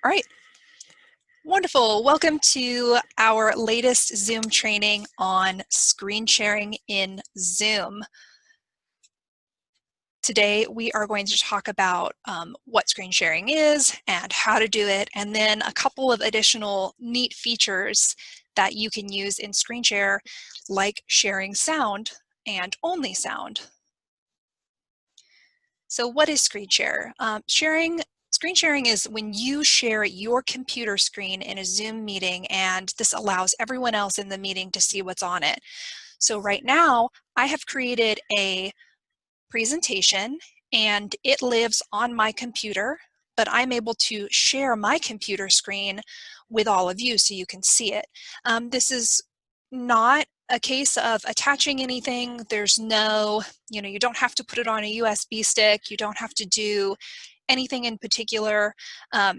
All right, wonderful. Welcome to our latest Zoom training on screen sharing in Zoom. Today we are going to talk about what screen sharing is and how to do it, and then a couple of additional neat features that you can use in screen share, like sharing sound and only sound. So what is screen share? Screen sharing is when you share your computer screen in a Zoom meeting, and this allows everyone else in the meeting to see what's on it. So right now, I have created a presentation and it lives on my computer, but I'm able to share my computer screen with all of you so you can see it. This is not a case of attaching anything. There's no, you don't have to put it on a USB stick. You don't have to do anything in particular.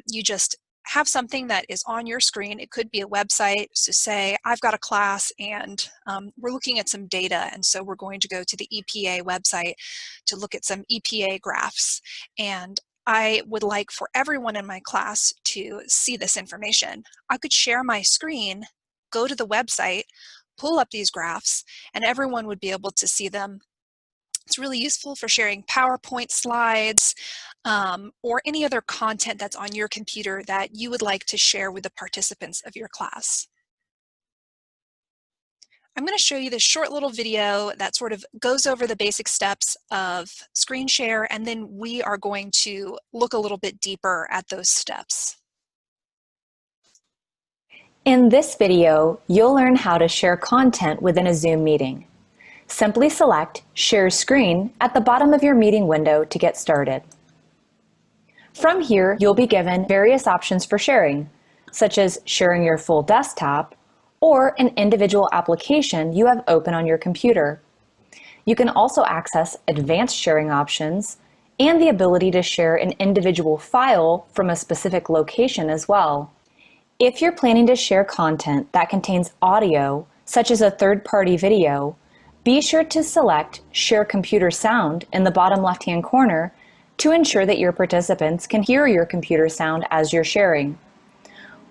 You just have something that is on your screen. It could be a website. So say I've got a class and we're looking at some data, and so we're going to go to the EPA website to look at some EPA graphs. And I would like for everyone in my class to see this information. I could share my screen, go to the website, pull up these graphs, and everyone would be able to see them. It's really useful for sharing PowerPoint slides or any other content that's on your computer that you would like to share with the participants of your class. I'm going to show you this short little video that sort of goes over the basic steps of screen share, and then we are going to look a little bit deeper at those steps. In this video, you'll learn how to share content within a Zoom meeting. Simply select Share Screen at the bottom of your meeting window to get started. From here, you'll be given various options for sharing, such as sharing your full desktop or an individual application you have open on your computer. You can also access advanced sharing options and the ability to share an individual file from a specific location as well. If you're planning to share content that contains audio, such as a third-party video, be sure to select Share Computer Sound in the bottom left-hand corner to ensure that your participants can hear your computer sound as you're sharing.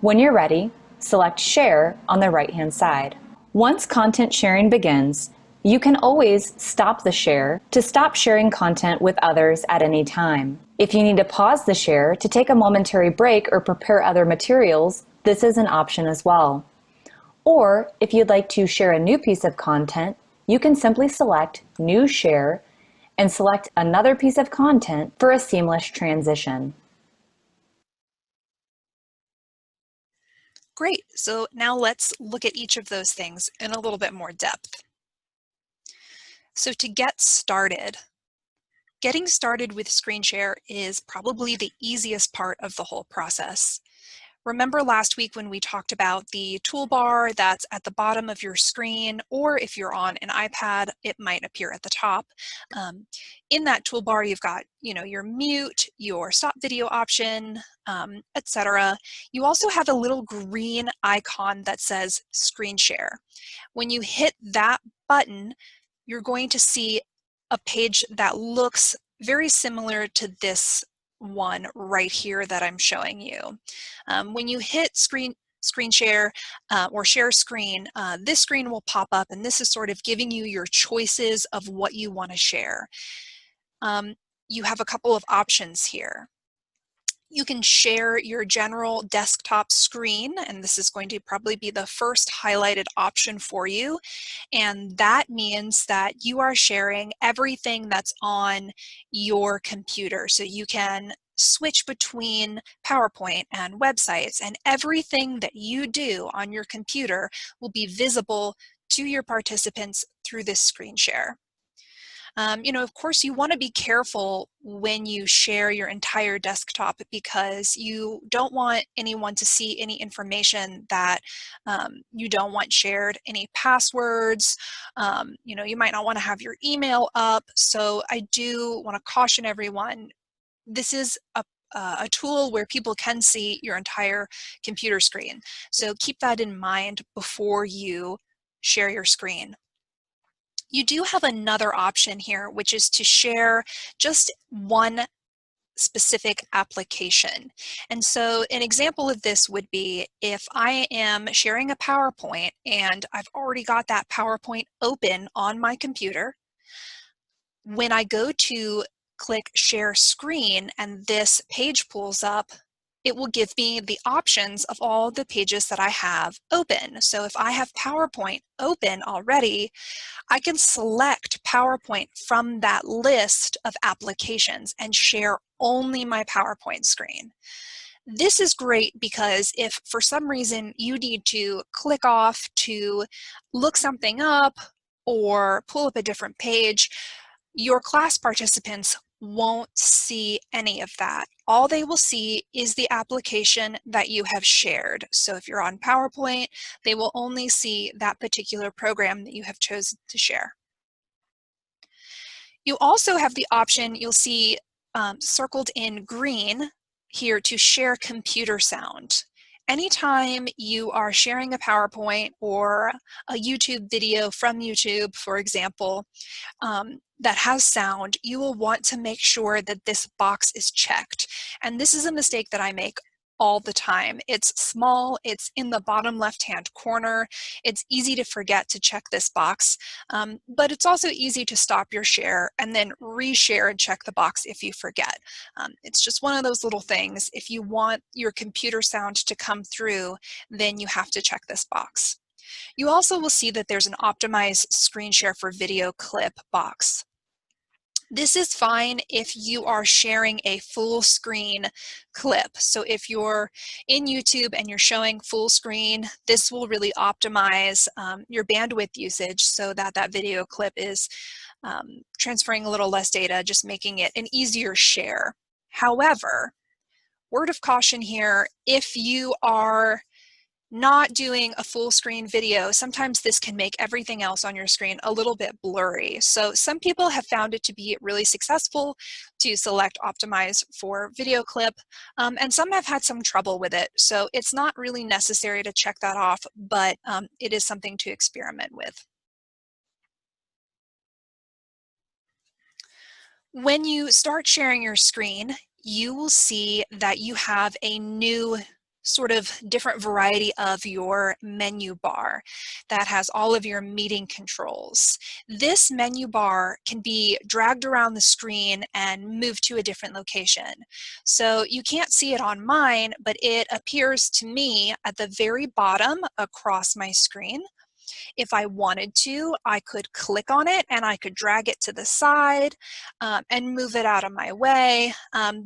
When you're ready, select Share on the right-hand side. Once content sharing begins, you can always stop the share to stop sharing content with others at any time. If you need to pause the share to take a momentary break or prepare other materials, this is an option as well. Or if you'd like to share a new piece of content, you can simply select New Share and select another piece of content for a seamless transition. Great, so now let's look at each of those things in a little bit more depth. So to get started, getting started with screen share is probably the easiest part of the whole process. Remember last week when we talked about the toolbar that's at the bottom of your screen, or if you're on an iPad, it might appear at the top. In that toolbar, you've got, your mute, your stop video option, etc. You also have a little green icon that says screen share. When you hit that button, you're going to see a page that looks very similar to this one right here that I'm showing you. When you hit screen share or share screen, this screen will pop up, and this is sort of giving you your choices of what you want to share. You have a couple of options here. You can share your general desktop screen, and this is going to probably be the first highlighted option for you. And that means that you are sharing everything that's on your computer. So you can switch between PowerPoint and websites, and everything that you do on your computer will be visible to your participants through this screen share. Of course, you want to be careful when you share your entire desktop, because you don't want anyone to see any information that you don't want shared, any passwords. You might not want to have your email up. So I do want to caution everyone, this is a tool where people can see your entire computer screen. So keep that in mind before you share your screen. You do have another option here, which is to share just one specific application. And so an example of this would be if I am sharing a PowerPoint and I've already got that PowerPoint open on my computer. When I go to click share screen and this page pulls up, it will give me the options of all the pages that I have open. So if I have PowerPoint open already, I can select PowerPoint from that list of applications and share only my PowerPoint screen. This is great because if for some reason you need to click off to look something up or pull up a different page, your class participants won't see any of that. All they will see is the application that you have shared. So if you're on PowerPoint, they will only see that particular program that you have chosen to share. You also have the option, you'll see circled in green here, to share computer sound. Anytime you are sharing a PowerPoint or a YouTube video from YouTube, for example, that has sound, you will want to make sure that this box is checked. And this is a mistake that I make all the time. It's small, it's in the bottom left-hand corner. It's easy to forget to check this box, but it's also easy to stop your share and then reshare and check the box if you forget. It's just one of those little things. If you want your computer sound to come through, then you have to check this box. You also will see that there's an optimize screen share for video clip box. This is fine if you are sharing a full screen clip. So if you're in YouTube and you're showing full screen, this will really optimize your bandwidth usage so that that video clip is transferring a little less data, just making it an easier share. However, word of caution here, if you are not doing a full screen video, sometimes this can make everything else on your screen a little bit blurry. So some people have found it to be really successful to select optimize for video clip, and some have had some trouble with it. So it's not really necessary to check that off, but it is something to experiment with. When you start sharing your screen, you will see that you have a new sort of different variety of your menu bar that has all of your meeting controls. This menu bar can be dragged around the screen and moved to a different location. So you can't see it on mine, but it appears to me at the very bottom across my screen. If I wanted to, I could click on it and I could drag it to the side and move it out of my way,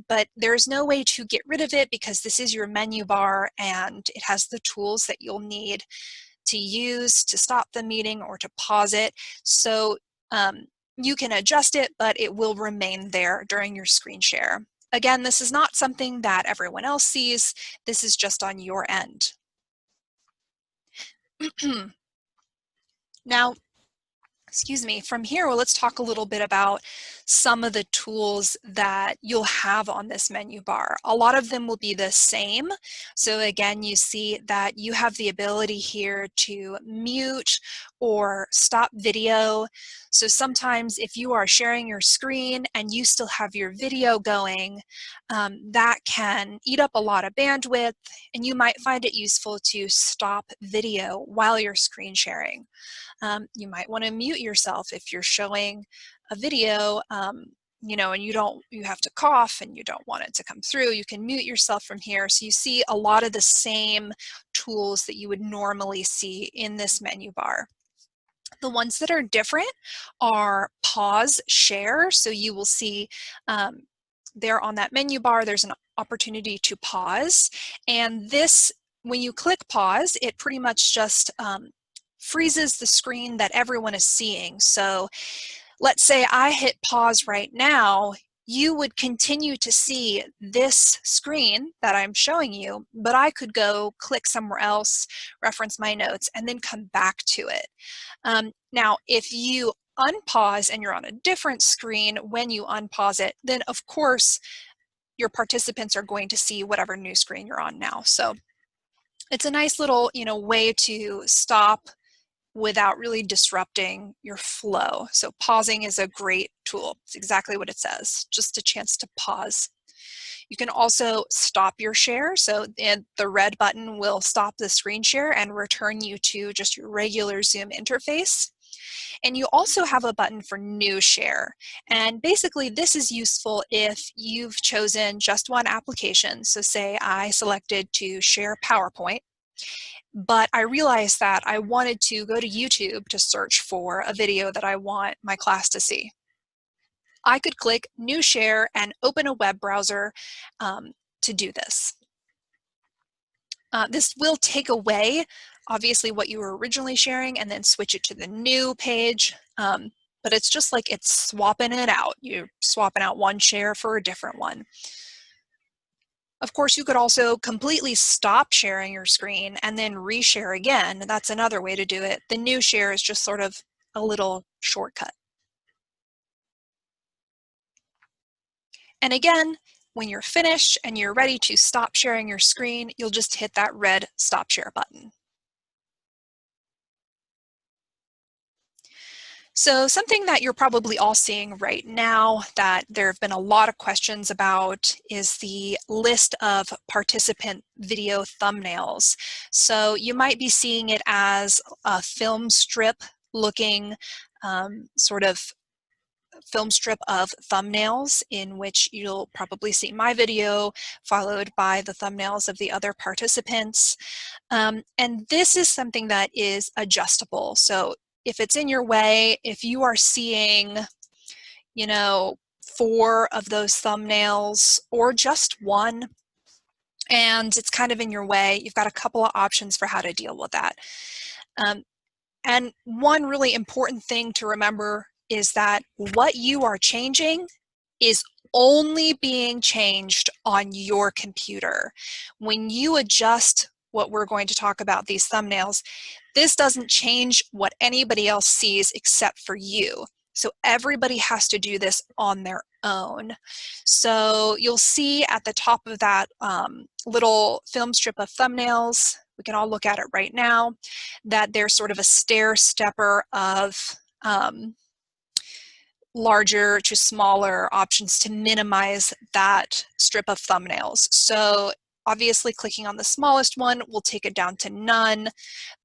but there's no way to get rid of it because this is your menu bar and it has the tools that you'll need to use to stop the meeting or to pause it. So you can adjust it, but it will remain there during your screen share. Again, this is not something that everyone else sees. This is just on your end. Now, excuse me, from here, well, let's talk a little bit about some of the tools that you'll have on this menu bar. A lot of them will be the same. So again, you see that you have the ability here to mute or stop video. So sometimes if you are sharing your screen and you still have your video going, that can eat up a lot of bandwidth, and you might find it useful to stop video while you're screen sharing. You might want to mute yourself if you're showing a video, you know, and you have to cough and you don't want it to come through. You can mute yourself from here. So you see a lot of the same tools that you would normally see in this menu bar. The ones that are different are pause, share. So you will see there on that menu bar, there's an opportunity to pause. And this, when you click pause, it pretty much just freezes the screen that everyone is seeing. So let's say I hit pause right now, you would continue to see this screen that I'm showing you, but I could go click somewhere else, reference my notes, and then come back to it. Now, if you unpause and you're on a different screen when you unpause it, then of course your participants are going to see whatever new screen you're on now. So it's a nice little, you know, way to stop without really disrupting your flow. So pausing is a great tool. It's exactly what it says, just a chance to pause. You can also stop your share. So the red button will stop the screen share and return you to just your regular Zoom interface. And you also have a button for new share. And basically this is useful if you've chosen just one application. So say I selected to share PowerPoint, but I realized that I wanted to go to YouTube to search for a video that I want my class to see. I could click New Share and open a web browser to do this. This will take away, obviously, what you were originally sharing and then switch it to the new page. But it's just like it's swapping it out. You're swapping out one share for a different one. Of course, you could also completely stop sharing your screen and then reshare again. That's another way to do it. The new share is just sort of a little shortcut. And again, when you're finished and you're ready to stop sharing your screen, you'll just hit that red stop share button. So something that you're probably all seeing right now that there have been a lot of questions about is the list of participant video thumbnails. So you might be seeing it as a film strip looking sort of film strip of thumbnails in which you'll probably see my video followed by the thumbnails of the other participants. And this is something that is adjustable. So if it's in your way, if you are seeing, 4 of those thumbnails or just one, and it's kind of in your way, you've got a couple of options for how to deal with that. And one really important thing to remember is that what you are changing is only being changed on your computer. When you adjust what we're going to talk about, these thumbnails, this doesn't change what anybody else sees except for you. So everybody has to do this on their own. So you'll see at the top of that little film strip of thumbnails, we can all look at it right now, that there's sort of a stair stepper of larger to smaller options to minimize that strip of thumbnails. So obviously clicking on the smallest one will take it down to none.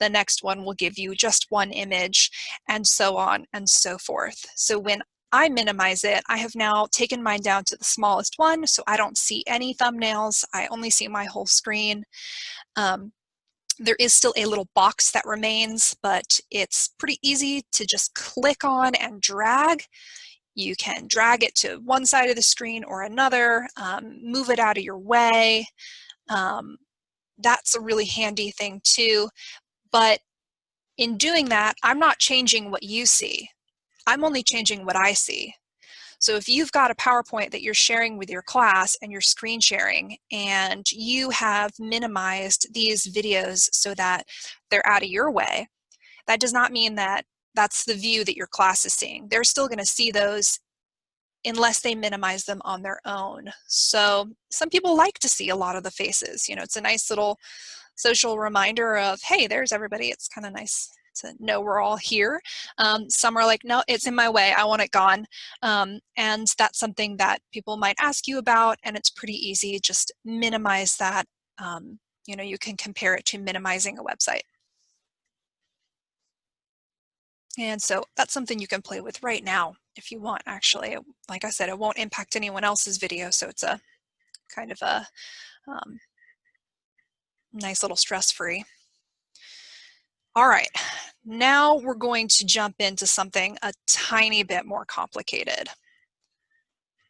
The next one will give you just one image, and so on and so forth. So when I minimize it, I have now taken mine down to the smallest one, so I don't see any thumbnails. I only see my whole screen. There is still a little box that remains, but it's pretty easy to just click on and drag. You can drag it to one side of the screen or another, move it out of your way. That's a really handy thing too. But in doing that, I'm not changing what you see. I'm only changing what I see. So if you've got a PowerPoint that you're sharing with your class and you're screen sharing and you have minimized these videos so that they're out of your way, that does not mean that that's the view that your class is seeing. They're still going to see those unless they minimize them on their own. So some people like to see a lot of the faces. It's a nice little social reminder of, hey, there's everybody. It's kind of nice to know we're all here. Some are like, no, it's in my way. I want it gone. And that's something that people might ask you about, and it's pretty easy. Just minimize that. You can compare it to minimizing a website. And so that's something you can play with right now if you want, actually. Like I said, it won't impact anyone else's video, so it's a kind of a nice little stress-free. All right, now we're going to jump into something a tiny bit more complicated.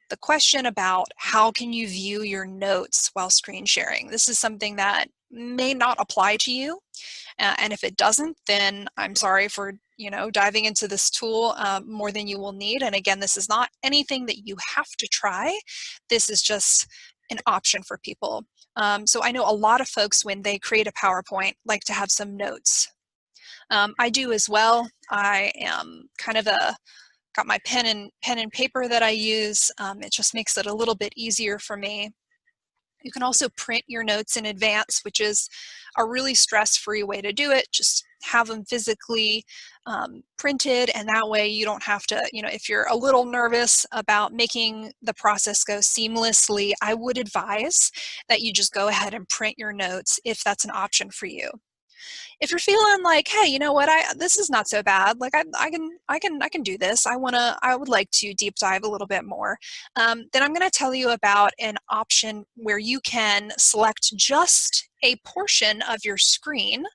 The question about how can you view your notes while screen sharing. This is something that may not apply to you. And if it doesn't, then I'm sorry for diving into this tool more than you will need. And again, this is not anything that you have to try. This is just an option for people. So I know a lot of folks, when they create a PowerPoint, like to have some notes. I do as well. I am kind of got my pen and paper that I use. It just makes it a little bit easier for me. You can also print your notes in advance, which is a really stress-free way to do it. Just have them physically printed, and that way you don't have to, if you're a little nervous about making the process go seamlessly, I would advise that you just go ahead and print your notes if that's an option for you. If you're feeling like, hey, you know what, this is not so bad, like I can do this, I would like to deep dive a little bit more, then I'm going to tell you about an option where you can select just a portion of your screen,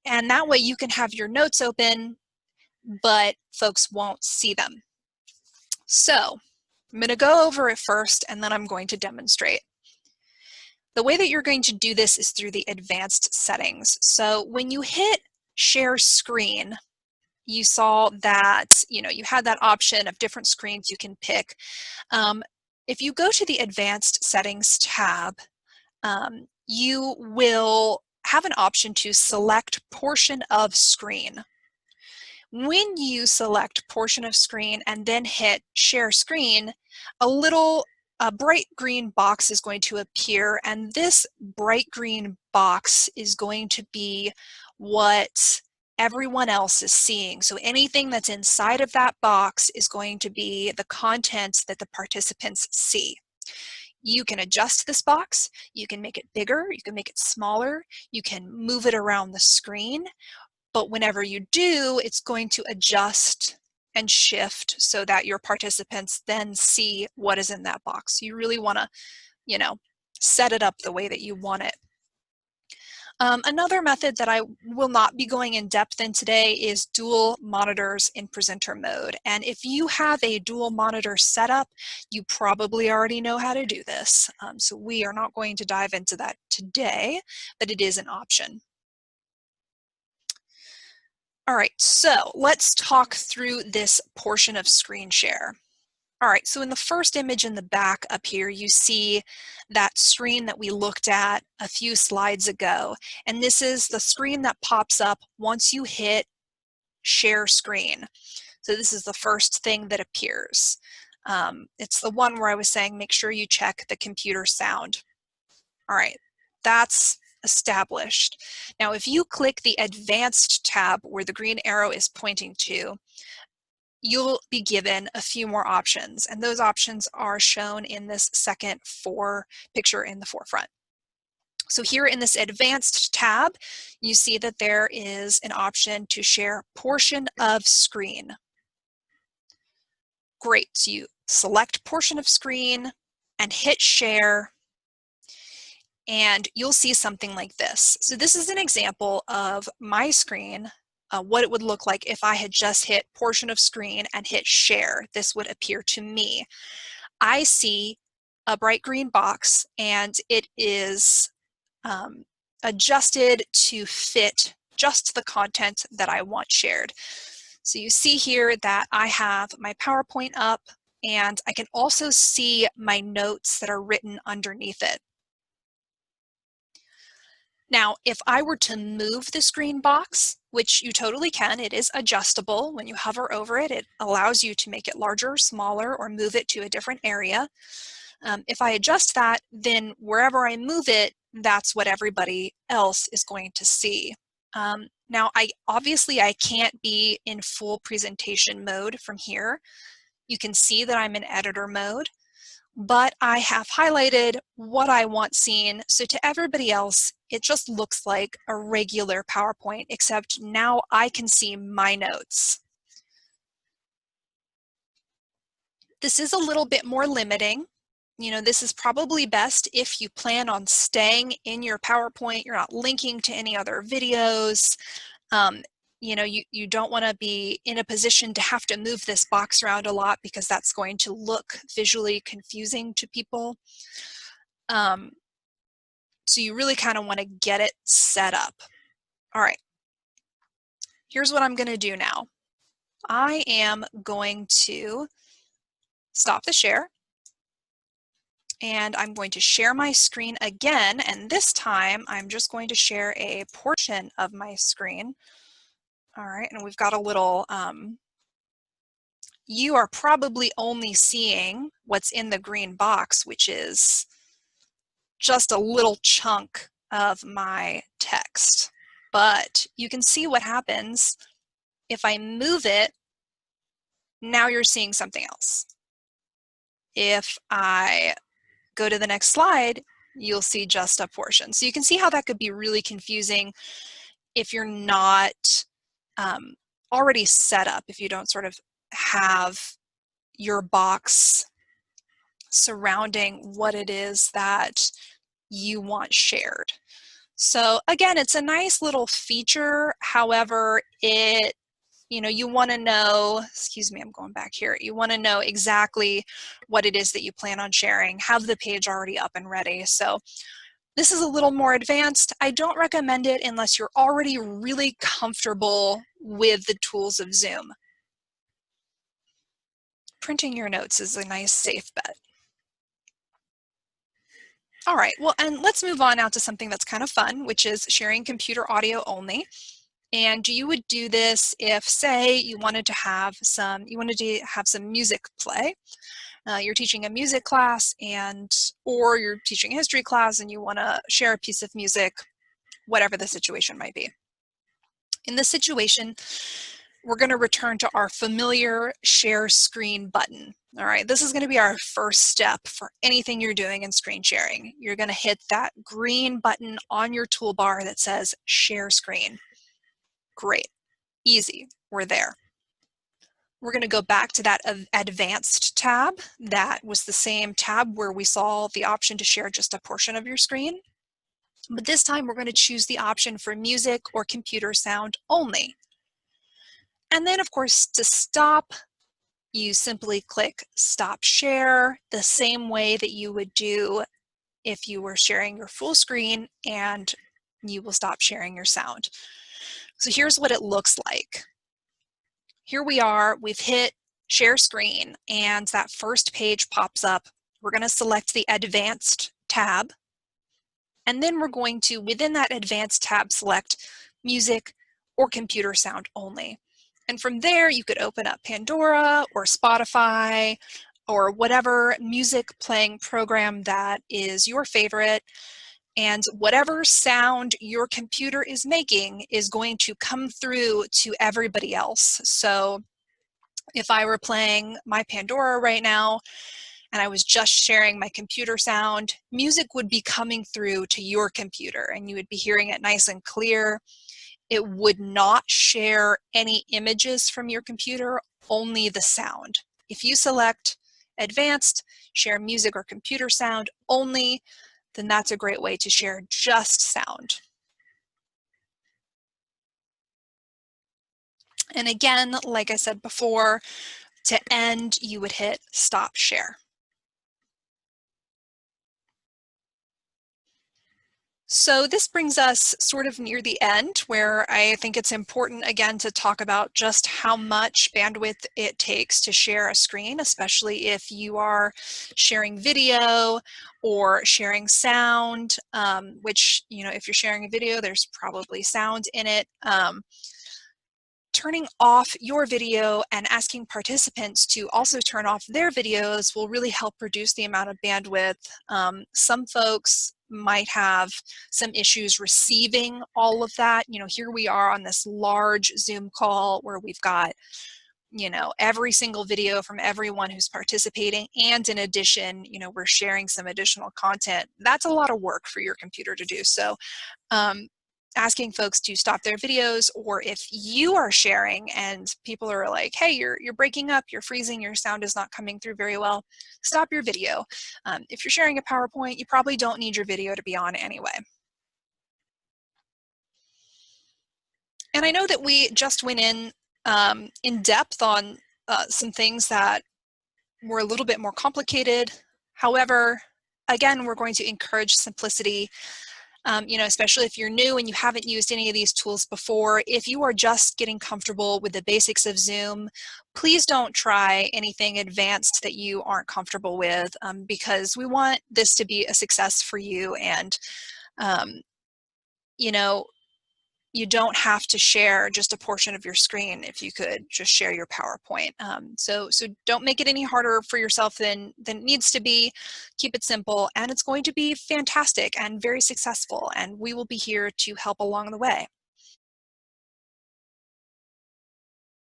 and that way you can have your notes open, but folks won't see them. So I'm going to go over it first, and then I'm going to demonstrate. The way that you're going to do this is through the advanced settings. So when you hit share screen, you saw that, you had that option of different screens you can pick. If you go to the advanced settings tab, you will have an option to select portion of screen. When you select portion of screen and then hit share screen, a bright green box is going to appear, and this bright green box is going to be what everyone else is seeing. So anything that's inside of that box is going to be the content that the participants see. You can adjust this box, you can make it bigger, you can make it smaller, you can move it around the screen, but whenever you do, it's going to adjust and shift so that your participants then see what is in that box. You really want to, set it up the way that you want it. Another method that I will not be going in depth in today is dual monitors in presenter mode. And if you have a dual monitor setup, you probably already know how to do this. So we are not going to dive into that today, but it is an option. All right, so let's talk through this portion of screen share. All right, so in the first image in the back up here, you see that screen that we looked at a few slides ago. And this is the screen that pops up once you hit share screen. So this is the first thing that appears. It's the one where I was saying, make sure you check the computer sound. All right, that's established. Now, if you click the advanced tab where the green arrow is pointing to, you'll be given a few more options, and those options are shown in this second picture in the forefront. So here in this advanced tab, you see that there is an option to share portion of screen. Great, so you select portion of screen and hit share, and you'll see something like this. So this is an example of my screen, what it would look like if I had just hit portion of screen and hit share. This would appear to me. I see a bright green box, and it is adjusted to fit just the content that I want shared. So you see here that I have my PowerPoint up, and I can also see my notes that are written underneath it. Now, if I were to move the screen box, which you totally can, it is adjustable. When you hover over it, it allows you to make it larger or smaller or move it to a different area. If I adjust that, then wherever I move it, that's what everybody else is going to see. Now, obviously I can't be in full presentation mode from here. You can see that I'm in editor mode, but I have highlighted what I want seen. So to everybody else, it just looks like a regular PowerPoint, except now I can see my notes. This is a little bit more limiting. This is probably best if you plan on staying in your PowerPoint, you're not linking to any other videos. You don't want to be in a position to have to move this box around a lot, because that's going to look visually confusing to people. So you really kind of want to get it set up. All right, here's what I'm going to do now. I am going to stop the share, and I'm going to share my screen again, and this time I'm just going to share a portion of my screen. All right, and we've got a little, you are probably only seeing what's in the green box, which is just a little chunk of my text. but you can see what happens if I move it. Now you're seeing something else. If I go to the next slide, you'll see just a portion. So you can see how that could be really confusing if you're not already set up, if you don't sort of have your box surrounding what it is that you want shared. So again, it's a nice little feature. However, you want to know, excuse me, I'm going back here. You want to know exactly what it is that you plan on sharing, have the page already up and ready. So this is a little more advanced. I don't recommend it unless you're already really comfortable with the tools of Zoom. Printing your notes is a nice safe bet. All right, well, and let's move on now to something that's kind of fun, which is sharing computer audio only. And you would do this if, say, you wanted to have some music play. You're teaching a music class or you're teaching a history class and you want to share a piece of music, whatever the situation might be. In this situation, we're going to return to our familiar share screen button. All right, this is going to be our first step for anything you're doing in screen sharing. You're going to hit that green button on your toolbar that says share screen. Great, easy, we're there. We're going to go back to that advanced tab. That was the same tab where we saw the option to share just a portion of your screen. But this time we're going to choose the option for music or computer sound only. And then of course to stop, you simply click stop share the same way that you would do if you were sharing your full screen, and you will stop sharing your sound. So here's what it looks like. Here we are, we've hit share screen and that first page pops up. We're going to select the advanced tab, and then we're going to, within that advanced tab, select music or computer sound only. And from there, you could open up Pandora or Spotify or whatever music playing program that is your favorite. And whatever sound your computer is making is going to come through to everybody else. So if I were playing my Pandora right now and I was just sharing my computer sound, music would be coming through to your computer and you would be hearing it nice and clear. It would not share any images from your computer, only the sound. If you select advanced, share music or computer sound only, then that's a great way to share just sound. And again, like I said before, to end, you would hit stop share. So this brings us sort of near the end, where I think it's important again to talk about just how much bandwidth it takes to share a screen, especially if you are sharing video or sharing sound, which, if you're sharing a video, there's probably sound in it. Turning off your video and asking participants to also turn off their videos will really help reduce the amount of bandwidth. Some folks might have some issues receiving all of that. Here we are on this large Zoom call where we've got, every single video from everyone who's participating. And in addition, we're sharing some additional content. That's a lot of work for your computer to do. So asking folks to stop their videos, or if you are sharing and people are like, hey, you're breaking up, you're freezing, your sound is not coming through very well, stop your video. If you're sharing a PowerPoint, you probably don't need your video to be on anyway. And I know that we just went in depth on some things that were a little bit more complicated. However, again, we're going to encourage simplicity. Especially if you're new and you haven't used any of these tools before. If you are just getting comfortable with the basics of Zoom, please don't try anything advanced that you aren't comfortable with, because we want this to be a success for you. And, you don't have to share just a portion of your screen if you could just share your PowerPoint. So don't make it any harder for yourself than it needs to be. Keep it simple, and it's going to be fantastic and very successful, and we will be here to help along the way.